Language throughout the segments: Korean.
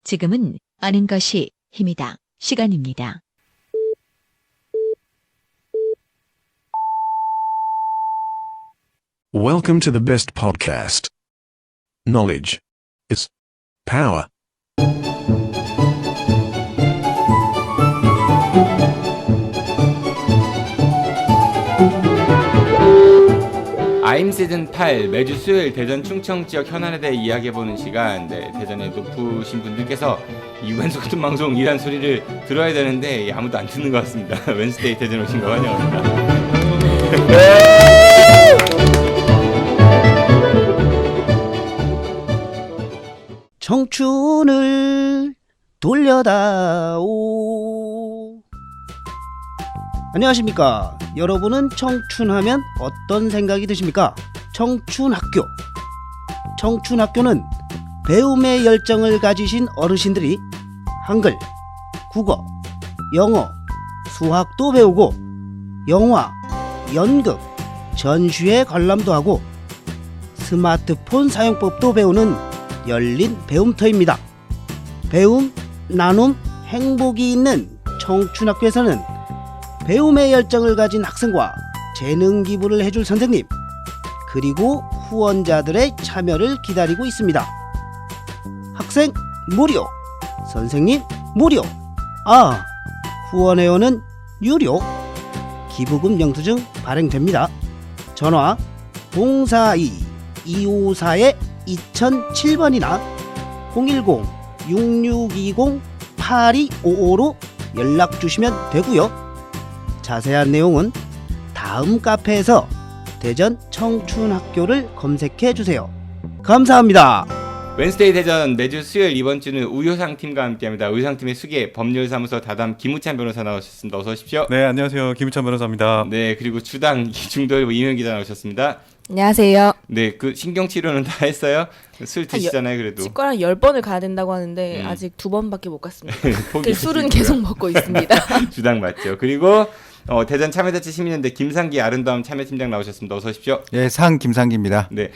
지금은 아는 것이 힘이다. 시간입니다. Welcome to the best podcast. Knowledge is power. 아임 시즌 8 매주 수요일 대전 충청 지역 현안에 대해 이야기해보는 시간. 네, 대전에 높으신 분들께서 이 유관소 같은 방송 이란 소리를 들어야 되는데 아무도 안 듣는 것 같습니다. 웬스데이 대전 오신 거 환영합니다. 청춘을 돌려다오. 안녕하십니까. 여러분은 청춘하면 어떤 생각이 드십니까? 청춘학교. 청춘학교는 배움의 열정을 가지신 어르신들이 한글, 국어, 영어, 수학도 배우고 영화, 연극, 전시회 관람도 하고 스마트폰 사용법도 배우는 열린 배움터입니다. 배움, 나눔, 행복이 있는 청춘학교에서는 배움의 열정을 가진 학생과 재능 기부를 해줄 선생님, 그리고 후원자들의 참여를 기다리고 있습니다. 학생 무료, 선생님 무료, 후원회원은 유료. 기부금 영수증 발행됩니다. 전화 042-254-2007번이나 010-6620-8255로 연락 주시면 되고요. 자세한 내용은 다음 카페에서 대전 청춘학교를 검색해 주세요. 감사합니다. 웬스데이 대전 매주 수요일 이번 주는 우효상 팀과 함께합니다. 우효상 팀의 수계 법률사무소 다담 김우찬 변호사 나오셨습니다. 어서 오십시오. 네, 안녕하세요. 김우찬 변호사입니다. 네, 그리고 주당 중도일보 이명 기자 나오셨습니다. 안녕하세요. 네, 그 신경치료는 다 했어요? 술 드시잖아요, 그래도. 치과랑 10번을 가야 된다고 하는데 아직 2번밖에 못 갔습니다. 포기하시고요. 술은 계속 먹고 있습니다. 주당 맞죠. 그리고 대전 참여자치 시민연대 김상기 아름다움 참여팀장 나오셨습니다. 어서 오십시오. 예, 상 김상기입니다. 네,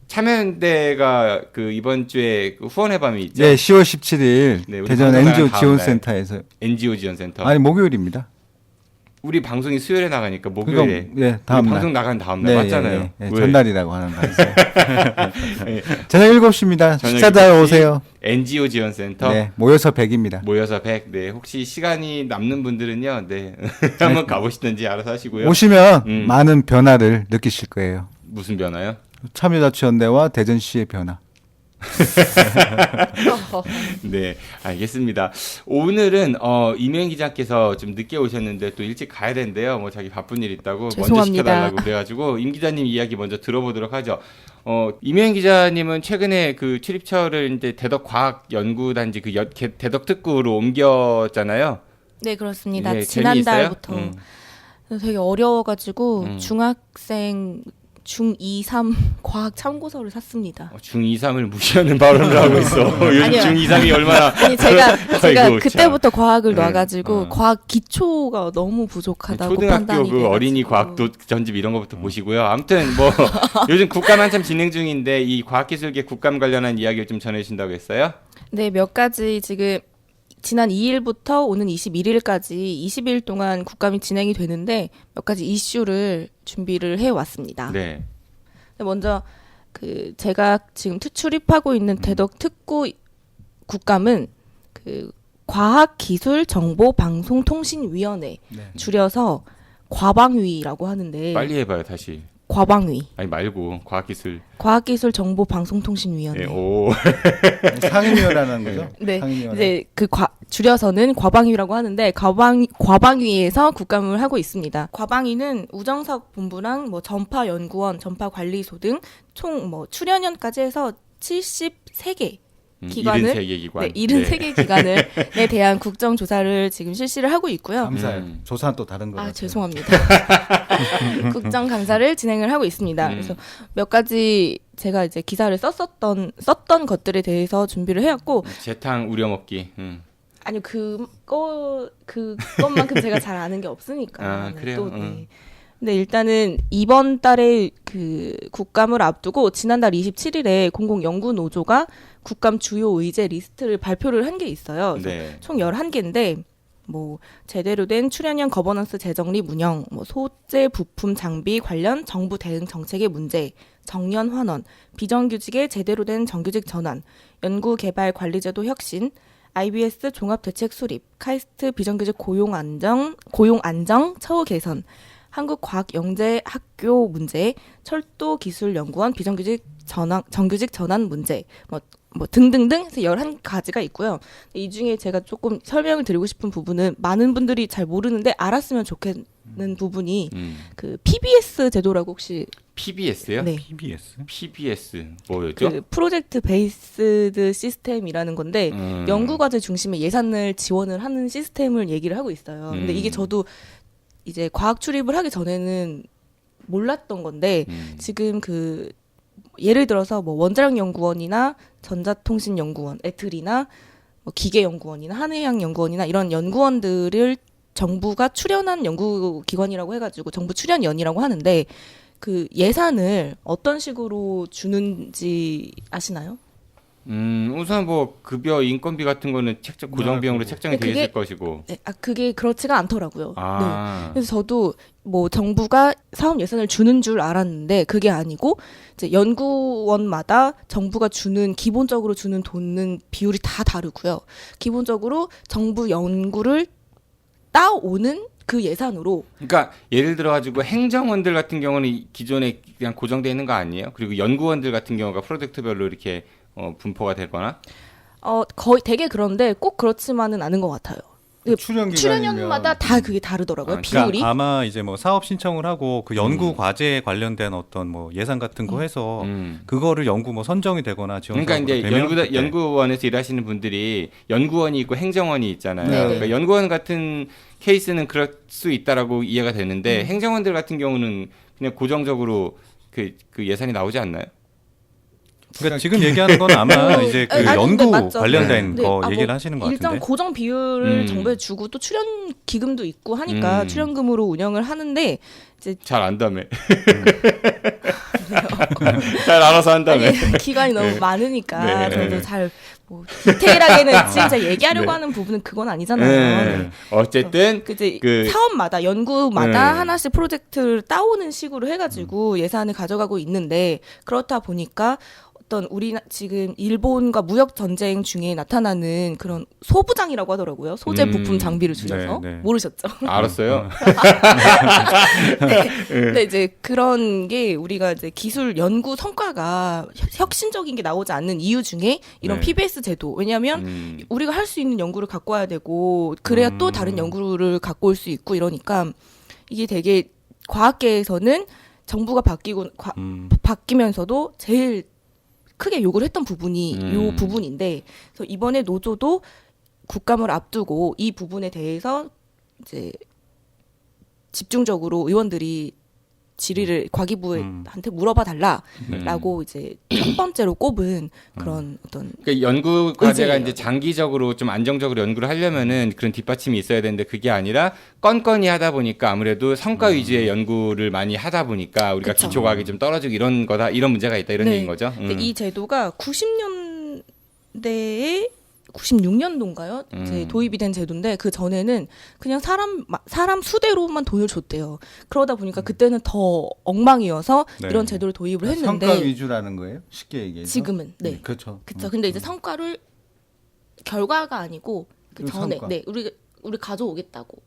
참여연대가 그 이번 주에 그 후원의 밤이 있죠. 네, 10월 17일 네, 우리 대전 방송 NGO 나간 지원센터에서 NGO 지원센터. 아니 목요일입니다. 우리 방송이 수요일에 나가니까 목요일에. 예, 다음 날. 방송 나간 다음 날 맞잖아요. 예, 왜? 전날이라고 하는 거죠. 네. 저녁 7시입니다. 저녁 식사다 7시 오세요. NGO 지원센터. 네, 모여서 100입니다. 모여서 100. 네, 혹시 시간이 남는 분들은요, 네, 한번 가보시든지 알아서 하시고요. 오시면 많은 변화를 느끼실 거예요. 무슨 변화요? 참여자치연대와 대전시의 변화. 네, 알겠습니다. 오늘은 이명 기자께서 좀 늦게 오셨는데 또 일찍 가야 된대요. 뭐 자기 바쁜 일 있다고 죄송합니다. 먼저 시켜달라고 그래가지고 임 기자님 이야기 먼저 들어보도록 하죠. 이명 기자님은 최근에 그 출입처를 이제 대덕과학연구단지 그 대덕특구로 옮겼잖아요. 네, 그렇습니다. 예, 지난달부터 재미있어요? 되게 어려워가지고 중학생 중2, 3 과학 참고서를 샀습니다. 중2, 3을 무시하는 발언을 하고 있어. 요즘 아니요. 중2, 3이 얼마나 아니 제가 아이고, 그때부터 과학을 네. 놔가지고 과학 기초가 너무 부족하다고 초등학교 판단이 그 돼가지고. 어린이 과학도 전집 이런 거부터 보시고요. 아무튼 뭐 요즘 국감 한참 진행 중인데 이 과학기술계 국감 관련한 이야기를 좀 전해주신다고 했어요? 네, 몇 가지 지금 지난 2일부터 오는 21일까지 20일 동안 국감이 진행이 되는데 몇 가지 이슈를 준비를 해왔습니다. 네. 먼저 그 제가 지금 출입하고 있는 대덕특구 국감은 그 과학기술정보방송통신위원회 네. 줄여서 과방위라고 하는데 빨리 해봐요 다시. 과방위 아니 말고 과학기술. 과학기술정보방송통신위원회. 네, 오. 상임위원회라는 거죠? 네, 상임위원회. 이제 그 줄여서는 과방위라고 하는데 과방위에서 국감을 하고 있습니다. 과방위는 우정석 본부랑 뭐 전파연구원, 전파관리소 등 총 뭐 출연연까지 해서 73개 기관을 73개 기관. 네, 73개 기관에 대한 국정조사를 지금 실시를 하고 있고요. 감사해요. 조사는 또 다른 거예요. 죄송합니다. 국정감사를 진행을 하고 있습니다. 그래서 몇 가지 제가 이제 기사를 썼던 것들에 대해서 준비를 해왔고 재탕 우려먹기. 아니요 그것만큼 제가 잘 아는 게 없으니까. 아, 그래요? 또, 네. 근데 일단은 이번 달에 그 국감을 앞두고 지난달 27일에 공공연구노조가 국감 주요 의제 리스트를 발표를 한 게 있어요. 네. 총 11개인데 뭐 제대로 된 출연형 거버넌스 재정립 운영, 뭐 소재 부품 장비 관련 정부 대응 정책의 문제, 정년 환원, 비정규직의 제대로 된 정규직 전환, 연구 개발 관리제도 혁신, IBS 종합 대책 수립, 카이스트 비정규직 고용 안정 처우 개선, 한국과학영재학교 문제, 철도기술연구원 비정규직 정규직 전환 문제, 뭐 등등등 해서 11가지가 있고요. 이 중에 제가 조금 설명을 드리고 싶은 부분은 많은 분들이 잘 모르는데 알았으면 좋겠는 부분이 그 PBS 제도라고 혹시 PBS요? 네. PBS 뭐였죠? 그 프로젝트 베이스드 시스템이라는 건데 연구과제 중심의 예산을 지원을 하는 시스템을 얘기를 하고 있어요. 근데 이게 저도 이제 과학 출입을 하기 전에는 몰랐던 건데 지금 그 예를 들어서 뭐 원자력연구원이나 전자통신연구원, 애틀이나 뭐 기계연구원이나 한해양연구원이나 이런 연구원들을 정부가 출연한 연구기관이라고 해가지고 정부 출연연이라고 하는데 그 예산을 어떤 식으로 주는지 아시나요? 우선 뭐 급여 인건비 같은 거는 고정 비용으로 책정이 돼 있을 것이고. 네, 그게 그렇지가 않더라고요. 아. 네. 그래서 저도 뭐 정부가 사업 예산을 주는 줄 알았는데 그게 아니고 이제 연구원마다 정부가 기본적으로 주는 돈은 비율이 다 다르고요. 기본적으로 정부 연구를 따오는 그 예산으로. 그러니까 예를 들어 가지고 행정원들 같은 경우는 기존에 그냥 고정돼 있는 거 아니에요? 그리고 연구원들 같은 경우가 프로젝트별로 이렇게 분포가 되거나? 거의 되게 그런데 꼭 그렇지만은 않은 것 같아요. 출연기관이면 출연연마다 다 그게 다르더라고요. 그러니까 비율이. 아마 이제 뭐 사업 신청을 하고 그 연구 과제에 관련된 어떤 뭐 예산 같은 거 해서 그거를 연구 뭐 선정이 되거나 지원 그러니까 이제 연구원에서 일하시는 분들이 연구원이 있고 행정원이 있잖아요. 네네. 그러니까 연구원 같은 케이스는 그럴 수 있다라고 이해가 되는데 행정원들 같은 경우는 그냥 고정적으로 그 예산이 나오지 않나요? 그러니까 지금 얘기하는 건 아마 이제 그 연구 맞죠. 관련된 네. 거 뭐 얘기를 하시는 것 일정 같은데. 고정 비율을 정부에 주고 또 출연 기금도 있고 하니까 출연금으로 운영을 하는데 이제 잘 안다며. 잘 알아서 한다며. 아니, 기간이 너무 네. 많으니까 네. 저도 잘 뭐 디테일하게는 진짜 얘기하려고 하는 부분은 그건 아니잖아요. 네. 어쨌든 이제 그- 사업마다 연구마다 네. 하나씩 프로젝트를 따오는 식으로 해가지고 예산을 가져가고 있는데 그렇다 보니까 어떤 지금 일본과 무역 전쟁 중에 나타나는 그런 소부장이라고 하더라고요. 소재 부품 장비를 줄여서 네, 네. 모르셨죠? 알았어요. 근데 이제 그런 게 우리가 이제 기술 연구 성과가 혁신적인 게 나오지 않는 이유 중에 이런 네. PBS 제도. 왜냐하면 우리가 할 수 있는 연구를 갖고 와야 되고 그래야 또 다른 연구를 갖고 올 수 있고 이러니까 이게 되게 과학계에서는 정부가 바뀌면서도 제일 크게 요구를 했던 부분이 요 부분인데 그래서 이번에 노조도 국감을 앞두고 이 부분에 대해서 이제 집중적으로 의원들이 질의를 과기부한테 물어봐 달라라고 이제 첫 번째로 꼽은 그런 어떤 그러니까 연구 과제가 의제예요. 이제 장기적으로 좀 안정적으로 연구를 하려면은 그런 뒷받침이 있어야 되는데 그게 아니라 건건이 하다 보니까 아무래도 성과 위주의 연구를 많이 하다 보니까 우리가 그쵸. 기초 과학이 좀 떨어지고 이런 거다 이런 문제가 있다 이런 네. 얘기인 거죠. 근데 이 제도가 90년대에 96년도인가요? 이제 도입이 된 제도인데 그 전에는 그냥 사람 수대로만 돈을 줬대요. 그러다 보니까 그때는 더 엉망이어서 네. 이런 제도를 도입을 했는데 성과 위주라는 거예요? 쉽게 얘기해서. 지금은 네. 그렇죠. 그쵸. 근데 이제 성과를 결과가 아니고 그 그 전에 성과. 네 우리 가져오겠다고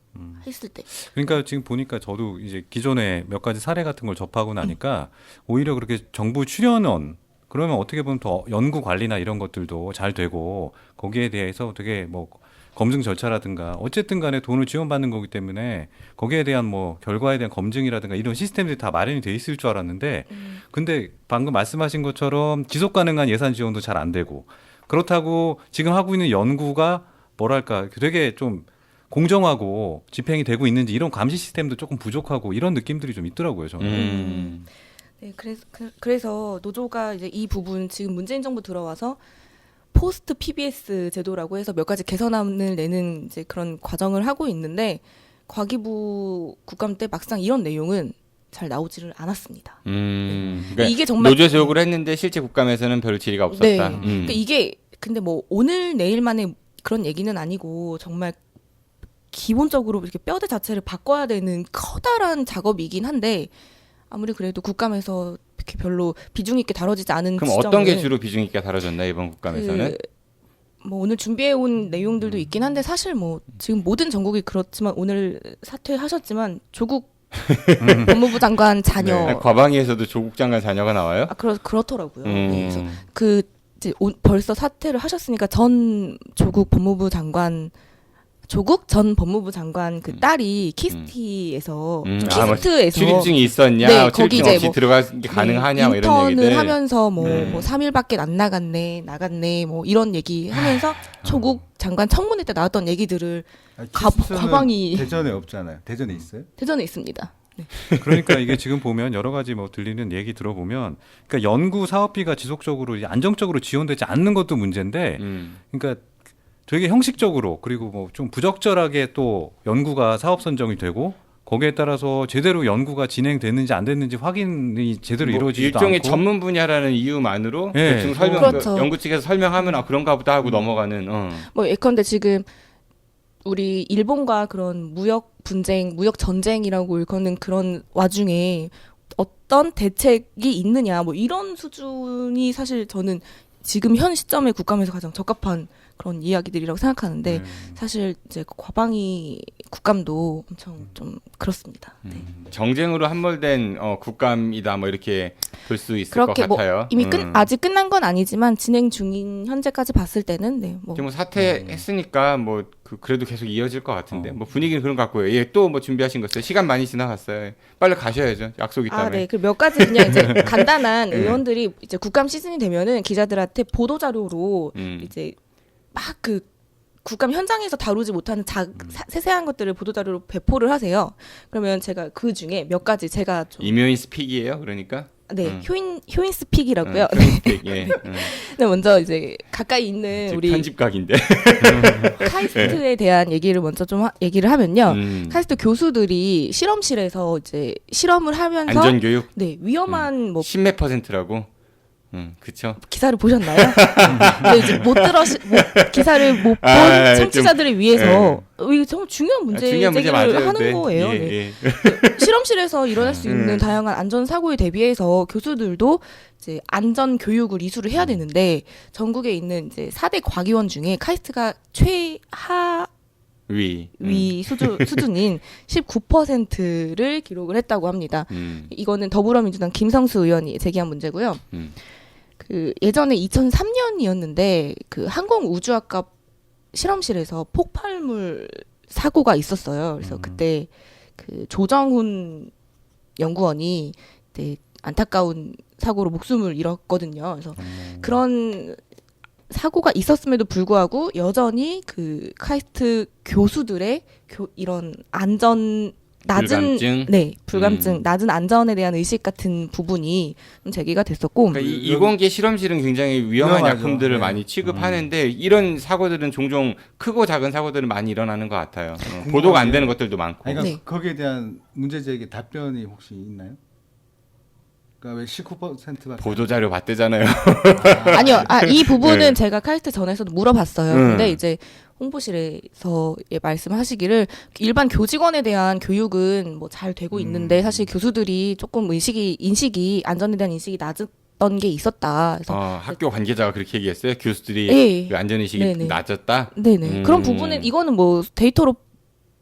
했을 때 그러니까 지금 보니까 저도 이제 기존에 몇 가지 사례 같은 걸 접하고 나니까 오히려 그렇게 정부 출연원 그러면 어떻게 보면 더 연구 관리나 이런 것들도 잘 되고 거기에 대해서 되게 뭐 검증 절차라든가 어쨌든 간에 돈을 지원받는 거기 때문에 거기에 대한 뭐 결과에 대한 검증이라든가 이런 시스템들이 다 마련이 돼 있을 줄 알았는데 근데 방금 말씀하신 것처럼 지속 가능한 예산 지원도 잘 안 되고 그렇다고 지금 하고 있는 연구가 뭐랄까 되게 좀 공정하고 집행이 되고 있는지 이런 감시 시스템도 조금 부족하고 이런 느낌들이 좀 있더라고요 저는. 네, 그래서 노조가 이제 이 부분 지금 문재인 정부 들어와서 포스트 PBS 제도라고 해서 몇 가지 개선안을 내는 이제 그런 과정을 하고 있는데 과기부 국감 때 막상 이런 내용은 잘 나오지를 않았습니다. 그러니까 이게 정말 노조에서 요구를 했는데 실제 국감에서는 별로 질의가 없었다. 네. 그러니까 이게 근데 뭐 오늘 내일 만에 그런 얘기는 아니고 정말 기본적으로 이렇게 뼈대 자체를 바꿔야 되는 커다란 작업이긴 한데 아무리 그래도 국감에서 이렇게 별로 비중 있게 다뤄지지 않은 그럼 지점은 어떤 게 주로 비중 있게 다뤄졌나요 이번 국감에서는? 뭐 오늘 준비해 온 내용들도 있긴 한데 사실 뭐 지금 모든 전국이 그렇지만 오늘 사퇴하셨지만 조국 법무부 장관 자녀 네. 과방위에서도 조국 장관 자녀가 나와요? 그렇더라고요. 네, 그래서 그 이제 벌써 사퇴를 하셨으니까 조국 전 법무부 장관 그 딸이 키스티에서 뭐 키스트에서 출입증이 있었냐, 네, 출입증 거기 이제 없이 뭐, 들어가기 가능하냐, 뭐 이런 인턴을 얘기들. 하면서 뭐 3일밖에 안 나갔네 뭐 이런 얘기 하면서 조국 장관 청문회 때 나왔던 얘기들을 과방위 대전에 없잖아요. 대전에 있어요? 대전에 있습니다. 네. 그러니까 이게 지금 보면 여러 가지 뭐 들리는 얘기 들어보면 그러니까 연구 사업비가 지속적으로 이제 안정적으로 지원되지 않는 것도 문제인데 그러니까 되게 형식적으로 그리고 뭐 좀 부적절하게 또 연구가 사업 선정이 되고 거기에 따라서 제대로 연구가 진행됐는지 안 됐는지 확인이 제대로 뭐 이루어지지도 일종의 않고 전문 분야라는 이유만으로 네. 대충 설명, 그렇죠. 연구 측에서 설명하면 아 그런가 보다 하고 넘어가는. 뭐 예컨대 지금 우리 일본과 그런 무역 분쟁, 무역 전쟁이라고 일컫는 그런 와중에 어떤 대책이 있느냐 뭐 이런 수준이 사실 저는 지금 현 시점에 국감에서 가장 적합한 그런 이야기들이라고 생각하는데 사실 이제 과방위 국감도 엄청 좀 그렇습니다. 네. 정쟁으로 함몰된 국감이다 뭐 이렇게 볼 수 있을 그렇게 것 같아요. 이미 아직 끝난 건 아니지만 진행 중인 현재까지 봤을 때는 네, 뭐 사퇴했으니까 뭐 그래도 계속 이어질 것 같은데 뭐 분위기는 그런 것 같고요. 예, 또 뭐 준비하신 거 있어요? 시간 많이 지나갔어요. 빨리 가셔야죠. 약속 있다며. 네. 그 몇 가지 그냥 이제 간단한 의원들이 이제 국감 시즌이 되면은 기자들한테 보도 자료로 이제 막 그 국감 현장에서 다루지 못하는 세세한 것들을 보도자료로 배포를 하세요. 그러면 제가 그 중에 몇 가지 제가 좀 임요인 스픽이에요. 그러니까. 네, 효인 스픽이라고요. 효인 스픽. 예. 네, 먼저 이제 가까이 있는 우리 편집각인데. 카이스트에 대한 얘기를 먼저 좀 얘기를 하면요. 카이스트 교수들이 실험실에서 이제 실험을 하면서 안전교육. 네, 위험한 뭐 10몇 %라고. 그쵸. 기사를 보셨나요? 네, 이제 기사를 못 본 청취자들을 위해서 이거 정말 중요한 문제 제기를 하는 네. 거예요. 예, 네. 예. 실험실에서 일어날 수 있는 다양한 안전 사고에 대비해서 교수들도 이제 안전 교육을 이수를 해야 되는데 전국에 있는 이제 4대 과기원 중에 카이스트가 최하 위 수준인 19%를 기록을 했다고 합니다. 이거는 더불어민주당 김성수 의원이 제기한 문제고요. 그 예전에 2003년이었는데 그 항공우주학과 실험실에서 폭발물 사고가 있었어요. 그래서 그때 그 조정훈 연구원이 이제 안타까운 사고로 목숨을 잃었거든요. 그래서 그런 사고가 있었음에도 불구하고 여전히 그 카이스트 교수들의 이런 안전 불감증? 불감증, 낮은 안전에 대한 의식 같은 부분이 좀 제기가 됐었고. 그러니까 이공계 실험실은 굉장히 위험한 위험하죠. 약품들을 네. 많이 취급하는데 이런 사고들은 종종 크고 작은 사고들은 많이 일어나는 것 같아요. 보도가 안 되는 것들도 많고. 아니, 그러니까 네. 거기에 대한 문제 제기 답변이 혹시 있나요? 그러니까 왜 19%밖에 보도자료 봤대잖아요. 아니요. 이 부분은 네. 제가 카이스트 전에서도 물어봤어요. 근데 이제 홍보실에서 말씀하시기를 일반 교직원에 대한 교육은 뭐 잘 되고 있는데 사실 교수들이 조금 인식이 안전에 대한 인식이 낮았던 게 있었다. 그래서 학교 관계자가 그렇게 얘기했어요. 교수들이 네. 그 안전의식이 네네. 낮았다. 네네. 그런 부분은 이거는 뭐 데이터로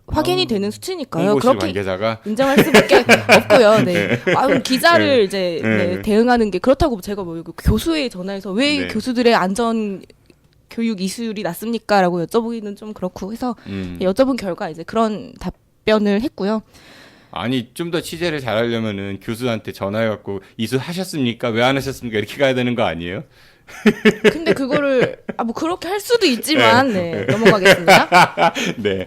확인이 되는 수치니까요. 홍보실 그렇게 관계자가 인정할 수밖에 없고요. 네. 기자를 이제 네. 대응하는 게 그렇다고 제가 뭐 교수에 전화해서 왜 네. 교수들의 안전 교육 이수율이 낮습니까라고 여쭤보기는 좀 그렇고 해서 여쭤본 결과 이제 그런 답변을 했고요. 아니 좀 더 취재를 잘하려면은 교수한테 전화해갖고 이수하셨습니까? 왜 안 하셨습니까? 이렇게 가야 되는 거 아니에요? 근데 그거를 뭐 그렇게 할 수도 있지만 넘어가겠습니다. 네.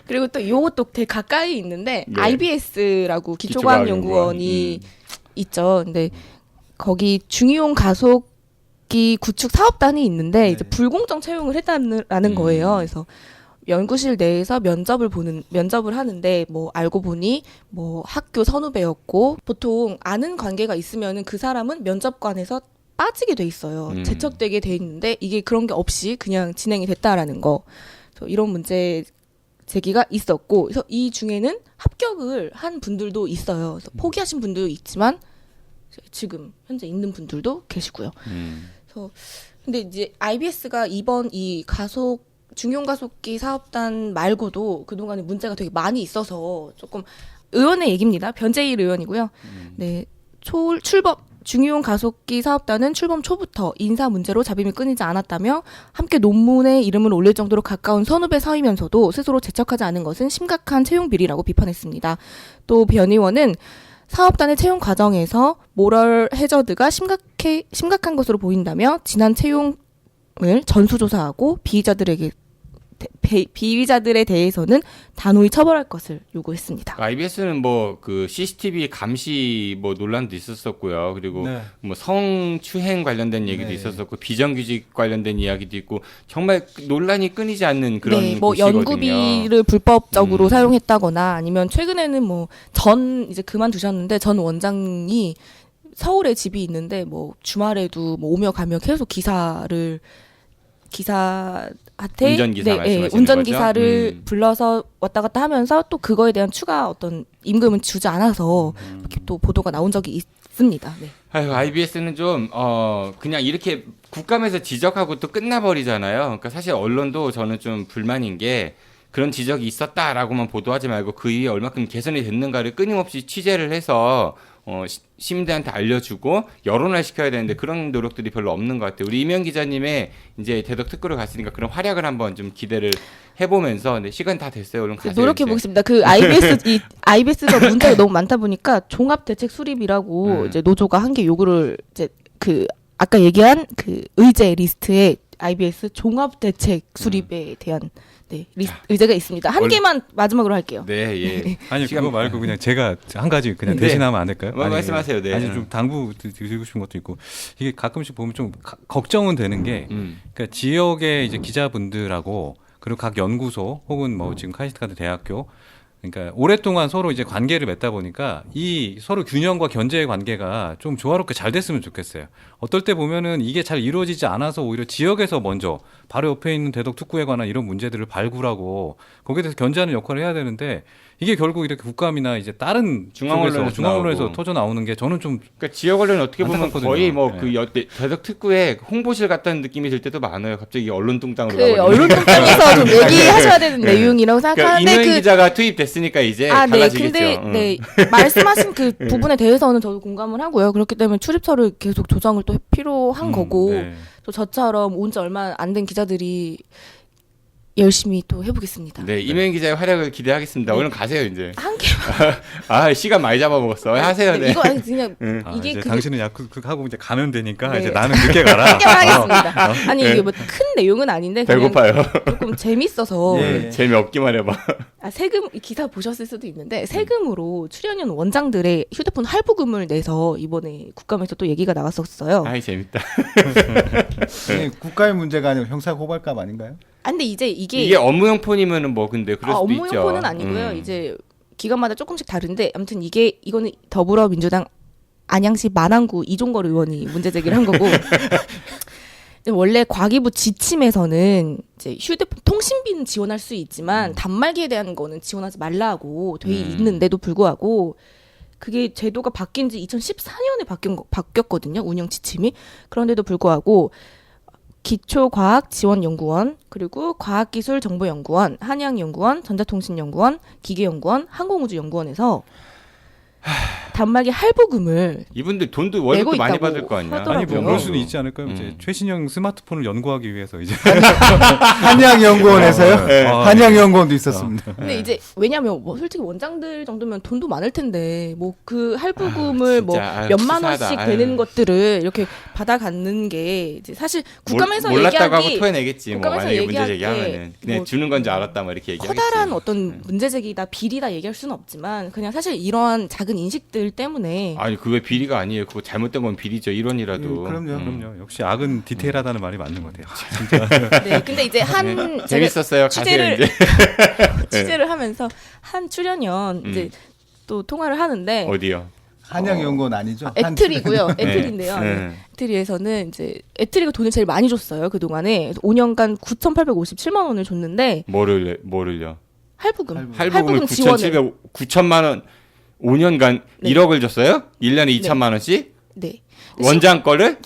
그리고 또 요것도 되게 가까이 있는데 네. IBS라고 기초과학연구원이 있죠. 근데 거기 중이용 가속기 구축 사업단이 있는데 이제 불공정 채용을 했다는 거예요. 그래서 연구실 내에서 면접을 하는데 뭐 알고 보니 뭐 학교 선후배였고 보통 아는 관계가 있으면은 그 사람은 면접관에서 빠지게 돼 있어요. 제척되게 돼 있는데 이게 그런 게 없이 그냥 진행이 됐다라는 거. 이런 문제 제기가 있었고 그래서 이 중에는 합격을 한 분들도 있어요. 그래서 포기하신 분들도 있지만 지금 현재 있는 분들도 계시고요. 그래서 근데 이제 IBS가 이번 이 중용 가속기 사업단 말고도 그동안에 문제가 되게 많이 있어서 조금 의원의 얘기입니다. 변재일 의원이고요. 네. 중용 가속기 사업단은 출범 초부터 인사 문제로 잡임이 끊이지 않았다며 함께 논문에 이름을 올릴 정도로 가까운 선후배 사이면서도 스스로 제척하지 않은 것은 심각한 채용 비리라고 비판했습니다. 또 변 의원은 사업단의 채용 과정에서 모럴 해저드가 심각한 것으로 보인다며 지난 채용을 전수조사하고 비위자들에 대해서는 단호히 처벌할 것을 요구했습니다. IBS는 뭐 그 CCTV 감시 뭐 논란도 있었었고요. 그리고 뭐 성추행 관련된 얘기도 있었었고 비정규직 관련된 이야기도 있고 정말 논란이 끊이지 않는 그런 뭐 곳이거든요. 연구비를 불법적으로 사용했다거나 아니면 최근에는 뭐 이제 그만두셨는데 전 원장이 서울에 집이 있는데 뭐 주말에도 뭐 오며 가며 계속 기사한테 운전기사 말씀하시는 운전기사를 불러서 왔다 갔다 하면서 또 그거에 대한 추가 어떤 임금은 주지 않아서 이렇게 또 보도가 나온 적이 있습니다. 네. 아유, IBS는 좀 그냥 이렇게 국감에서 지적하고 또 끝나버리잖아요. 그러니까 사실 언론도 저는 좀 불만인 게 그런 지적이 있었다라고만 보도하지 말고 그 이후에 얼마큼 개선이 됐는가를 끊임없이 취재를 해서 시민들한테 알려주고 여론화 시켜야 되는데 그런 노력들이 별로 없는 것 같아요. 우리 이명 기자님의 이제 대덕 특구를 갔으니까 그런 활약을 한번 좀 기대를 해보면서 네, 시간 다 됐어요. 얼른 가세요. 노력해 보겠습니다. 그 IBS가 문제가 너무 많다 보니까 종합 대책 수립이라고 이제 노조가 한 게 요구를 이제 그 아까 얘기한 그 의제 리스트에 IBS 종합 대책 수립에 대한 의제가 있습니다. 한 개만 마지막으로 할게요. 네, 예. 아니 그거 말고 그냥 제가 한 가지 그냥 대신하면 안 될까요? 말씀하세요. 네. 아니 좀 당부 드리고 싶은 것도 있고 이게 가끔씩 보면 좀 걱정은 되는 게 그러니까 지역의 이제 기자분들하고 그리고 각 연구소 혹은 뭐 지금 카이스트 대학교 그러니까 오랫동안 서로 이제 관계를 맺다 보니까 이 서로 균형과 견제의 관계가 좀 조화롭게 잘 됐으면 좋겠어요. 어떨 때 보면은 이게 잘 이루어지지 않아서 오히려 지역에서 먼저 바로 옆에 있는 대덕 특구에 관한 이런 문제들을 발굴하고 거기에 대해서 견제하는 역할을 해야 되는데 이게 결국 이렇게 국감이나 이제 다른 중앙 언론에서 터져 나오는 게 저는 좀 그러니까 지역 언론은 어떻게 보면 안타깝거든요. 거의 뭐 그 네. 대덕 특구에 홍보실 갔다는 느낌이 들 때도 많아요. 갑자기 언론 뚱땅으로 가버리고. 언론 뚱땅에서 좀 얘기하셔야 되는 내용이라고 생각하는데 그러니까 이명 기자가 투입됐으니까 이제 달라지겠죠. 근데 말씀하신 그 부분에 대해서는 저도 공감을 하고요. 그렇기 때문에 출입처를 계속 조정을 또 필요한 거고 또 저처럼 온 지 얼마 안 된 기자들이 열심히 또 해보겠습니다. 네, 이명 기자의 활약을 기대하겠습니다. 얼른 가세요 이제. 한 개. 시간 많이 잡아먹었어. 하세요. 네. 이거 아니 그냥 이게 당신은 약하고 이제 가면 되니까 이제 나는 늦게 가라. 한 개만 하겠습니다. 아니 이게 뭐 큰 내용은 아닌데 그냥 배고파요. 조금 재밌어서 재미없기만 해봐. 세금 기사 보셨을 수도 있는데 세금으로 출연연 원장들의 휴대폰 할부금을 내서 이번에 국감에서 또 얘기가 나왔었어요. 아이 재밌다. 국가의 문제가 아니고 형사 고발감 아닌가요? 근데 이제 이게 업무용 폰이면은 뭐 근데 그럴 수도 있죠. 업무용 폰은 아니고요. 이제 기관마다 조금씩 다른데 아무튼 이거는 더불어민주당 안양시 만안구 이종걸 의원이 문제 제기를 한 거고 원래 과기부 지침에서는 이제 휴대폰 통신비는 지원할 수 있지만 단말기에 대한 거는 지원하지 말라고 돼 있는데도 불구하고 그게 제도가 바뀐 지 2014년에 바뀌었거든요. 운영 지침이. 그런데도 불구하고 기초과학지원연구원, 그리고 과학기술정보연구원, 한양연구원, 전자통신연구원, 기계연구원, 항공우주연구원에서 단말기 할부금을 이분들 돈도 월급도 많이 받을 거 아니야. 하더라고요. 아니 뭐 그럴 수는 있지 않을까요? 이제 최신형 스마트폰을 연구하기 위해서 이제 한양연구원에서요? 네. 한양연구원도 있었습니다. 근데 이제 왜냐면 뭐 솔직히 원장들 정도면 돈도 많을 텐데 뭐 그 할부금을 뭐 몇만 원씩 되는 것들을 이렇게 받아가는 게 이제 사실 국감에서 몰랐다고 하고 얘기하기 토해내겠지. 뭐 만약에 문제 제기하면은 그냥 뭐 주는 건 줄 알았다 뭐 이렇게 얘기하겠지. 커다란 어떤 문제 제기다 비리다 얘기할 수는 없지만 그냥 사실 이러한 작은 작은 인식들 때문에 아니 그게 비리가 아니에요. 그거 잘못된 건 비리죠. 1원이라도. 그럼요. 그럼요. 역시 악은 디테일하다는 말이 맞는 것 같아요. 진짜. 네, 근데 이제 제가 재밌었어요. 가세요 이제. 취재를 하면서 한 출연연 이제 또 통화를 하는데 어디요? 한양연구원 아니죠? 애틀이고요. 애틀인데요. 네. 애틀이에서는 이제 애틀이가 돈을 제일 많이 줬어요. 그 동안에 5년간 9,857만 원을 줬는데 뭐를요? 할부금 할부금을 지원을 9천만 원 5년간 네. 1억을 줬어요? 1년에 2천만 원씩? 네. 원장 거를?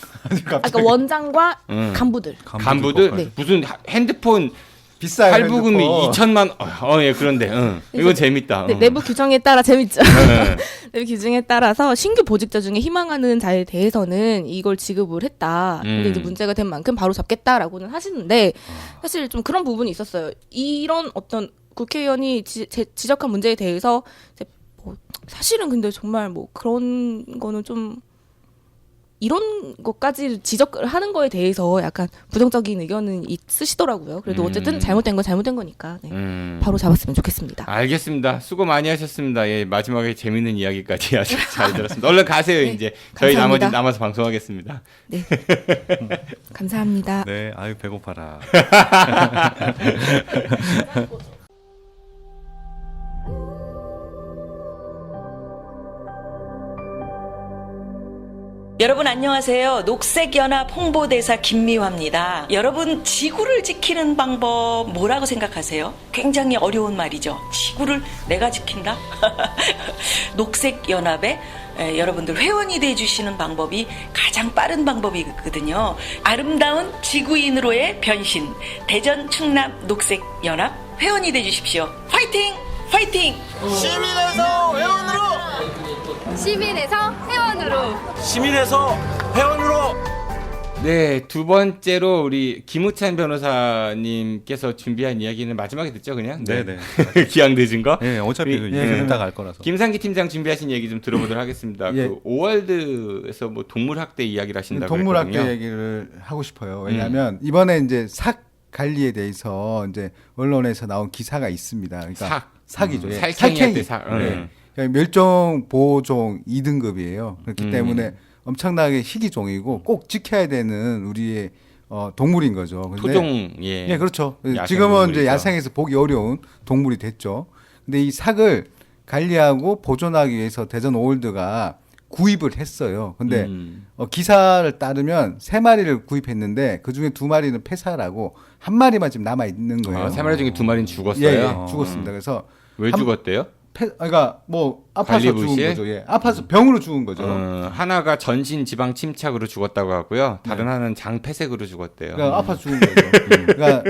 아까 원장과 간부들 간부들 네. 무슨 핸드폰 비싸요. 할부금이 핸드폰. 2천만 예 그런데 이건 재밌다. 네, 내부 규정에 따라 재밌죠. 네. 내부 규정에 따라서 신규 보직자 중에 희망하는 자에 대해서는 이걸 지급을 했다. 근데 이제 문제가 된 만큼 바로 잡겠다라고는 하시는데 사실 좀 그런 부분이 있었어요. 이런 어떤 국회의원이 지적한 문제에 대해서 이제 뭐 사실은 근데 정말 뭐 그런 거는 좀 이런 것까지 지적을 하는 거에 대해서 약간 부정적인 의견은 있으시더라고요. 그래도 어쨌든 잘못된 건 잘못된 거니까 네. 바로 잡았으면 좋겠습니다. 알겠습니다. 수고 많이 하셨습니다. 예, 마지막에 재밌는 이야기까지 아주 잘 들었습니다. 얼른 가세요. 네, 이제 저희 감사합니다. 남아서 방송하겠습니다. 네. 감사합니다. 네, 아유 배고파라. 여러분 안녕하세요. 녹색연합 홍보대사 김미화입니다. 여러분 지구를 지키는 방법 뭐라고 생각하세요? 굉장히 어려운 말이죠. 지구를 내가 지킨다? 녹색연합에 여러분들 회원이 돼주시는 방법이 가장 빠른 방법이거든요. 아름다운 지구인으로의 변신 대전 충남 녹색연합 회원이 돼주십시오. 화이팅! 화이팅! 시민에서 회원으로 네, 두 번째로 우리 김우찬 변호사님께서 준비한 이야기는 마지막에 듣죠, 그냥? 네네. 기왕 늦은 거? 네, 어차피 예. 이따 갈 거라서. 김상기 팀장 준비하신 얘기 좀 들어보도록 하겠습니다. 예. 그 오월드에서 뭐 동물학대 이야기를 하신다고 동물학대 그랬거든요. 얘기를 하고 싶어요. 왜냐하면 이번에 이제 삭 관리에 대해서 이제 언론에서 나온 기사가 있습니다. 그러니까 삭이죠. 예. 살쾡이한테 삭. 네. 그러니까 멸종 보호종 2등급이에요. 그렇기 때문에 엄청나게 희귀종이고 꼭 지켜야 되는 우리의 동물인 거죠. 근데 토종 예. 네, 그렇죠. 야생 지금은 동물이죠. 이제 야생에서 보기 어려운 동물이 됐죠. 근데 이 삭을 관리하고 보존하기 위해서 대전 오월드가 구입을 했어요. 근데 기사를 따르면 3마리를 구입했는데 그중에 2마리는 폐사라고 1마리만 지금 남아 있는 거예요. 3마리 중에 2마리는 죽었어요. 예, 예, 죽었습니다. 그래서 왜 죽었대요? 그러니까 뭐 아파서 관리 죽은 부실? 거죠. 예. 아파서 병으로 죽은 거죠. 하나가 전신 지방 침착으로 죽었다고 하고요. 다른 하나는 장폐색으로 죽었대요. 그러니까 아파서 죽은 거죠. 그러니까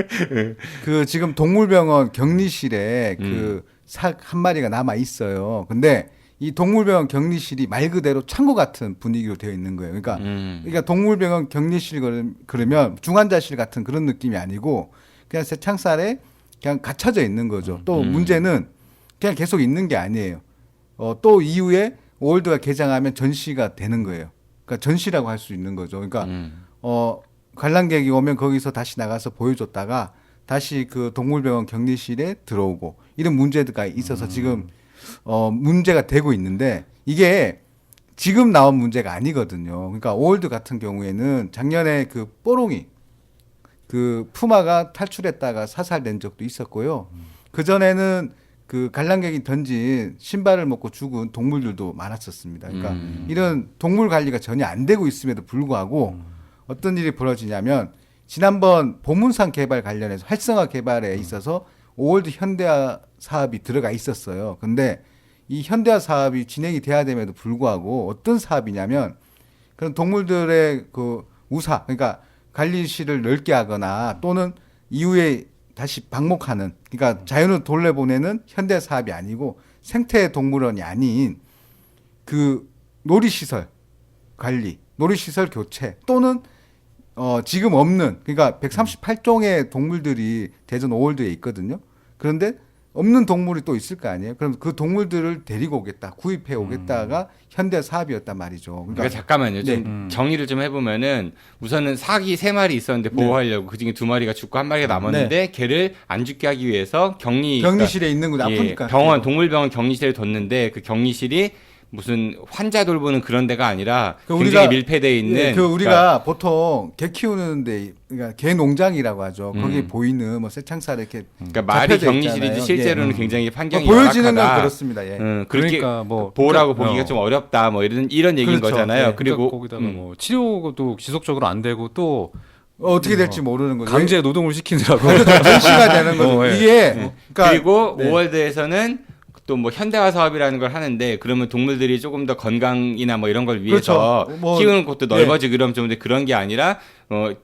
그 지금 동물병원 격리실에 그 삭 1마리가 남아 있어요. 근데 이 동물병원 격리실이 말 그대로 창고 같은 분위기로 되어 있는 거예요. 그러니까 동물병원 격리실 그러면 중환자실 같은 그런 느낌이 아니고 그냥 새 창살에 그냥 갇혀져 있는 거죠. 또 문제는 그냥 계속 있는 게 아니에요. 또 이후에 오월드가 개장하면 전시가 되는 거예요. 그러니까 전시라고 할 수 있는 거죠. 그러니까 관람객이 오면 거기서 다시 나가서 보여줬다가 다시 그 동물병원 격리실에 들어오고 이런 문제가 있어서 지금 문제가 되고 있는데 이게 지금 나온 문제가 아니거든요. 그러니까 오월드 같은 경우에는 작년에 그 뽀롱이 그 푸마가 탈출했다가 사살된 적도 있었고요. 그 전에는 그 관람객이 던진 신발을 먹고 죽은 동물들도 많았었습니다. 그러니까 이런 동물 관리가 전혀 안 되고 있음에도 불구하고 어떤 일이 벌어지냐면 지난번 보문상 개발 관련해서 활성화 개발에 있어서 오월드 현대화 사업이 들어가 있었어요. 근데 이 현대화 사업이 진행이 돼야 됨에도 불구하고 어떤 사업이냐면 그런 동물들의 그 우사, 그러니까 관리실을 넓게 하거나 또는 이후에 다시 방목하는, 그러니까 자연을 돌려보내는 현대 사업이 아니고 생태 동물원이 아닌 그 놀이시설 관리, 놀이시설 교체 또는 지금 없는, 그러니까 138종의 동물들이 대전 오월드에 있거든요. 그런데 없는 동물이 또 있을 거 아니에요. 그럼 그 동물들을 데리고 오겠다, 구입해 오겠다가 현대 사업이었단 말이죠. 그러니까 잠깐만요. 좀 정리를 좀 해보면은 우선은 삭이 3마리 있었는데 보호하려고 그중에 2마리가 죽고 1마리가 남았는데 걔를 안 죽게 하기 위해서 격리실에 있는 거죠. 아프니까. 병원 동물병원 격리실에 뒀는데 그 격리실이 무슨 환자 돌보는 그런 데가 아니라 그 굉장히 우리가- 밀폐돼 있는 예, 그 우리가 보통 개 키우는데 그러니까 개 농장이라고 하죠. 거기 보이는 뭐 새창살에 이렇게 그러니까 말이 잡혀져 격리실이지 있잖아요. 실제로는 예. 굉장히 환경이 보여지는 건 열악하다. 그렇습니다. 예. 그렇게 그러니까 뭐 보호라고 그러니까, 보기가 좀 어렵다. 뭐 이런 얘기인 그렇죠. 거잖아요. 예. 그리고 그리고 거기다가 뭐 치료도 지속적으로 안 되고 또 어떻게 될지 모르는 거죠. 강제 노동을 시키느라고 전시가 되는 거죠. 예. 이게 그러니까 그리고 네. 오월드에서는 또 뭐 현대화 사업이라는 걸 하는데 그러면 동물들이 조금 더 건강이나 뭐 이런 걸 위해서 그렇죠. 뭐, 키우는 곳도 넓어지고 이러면 좋은데 그런 게 아니라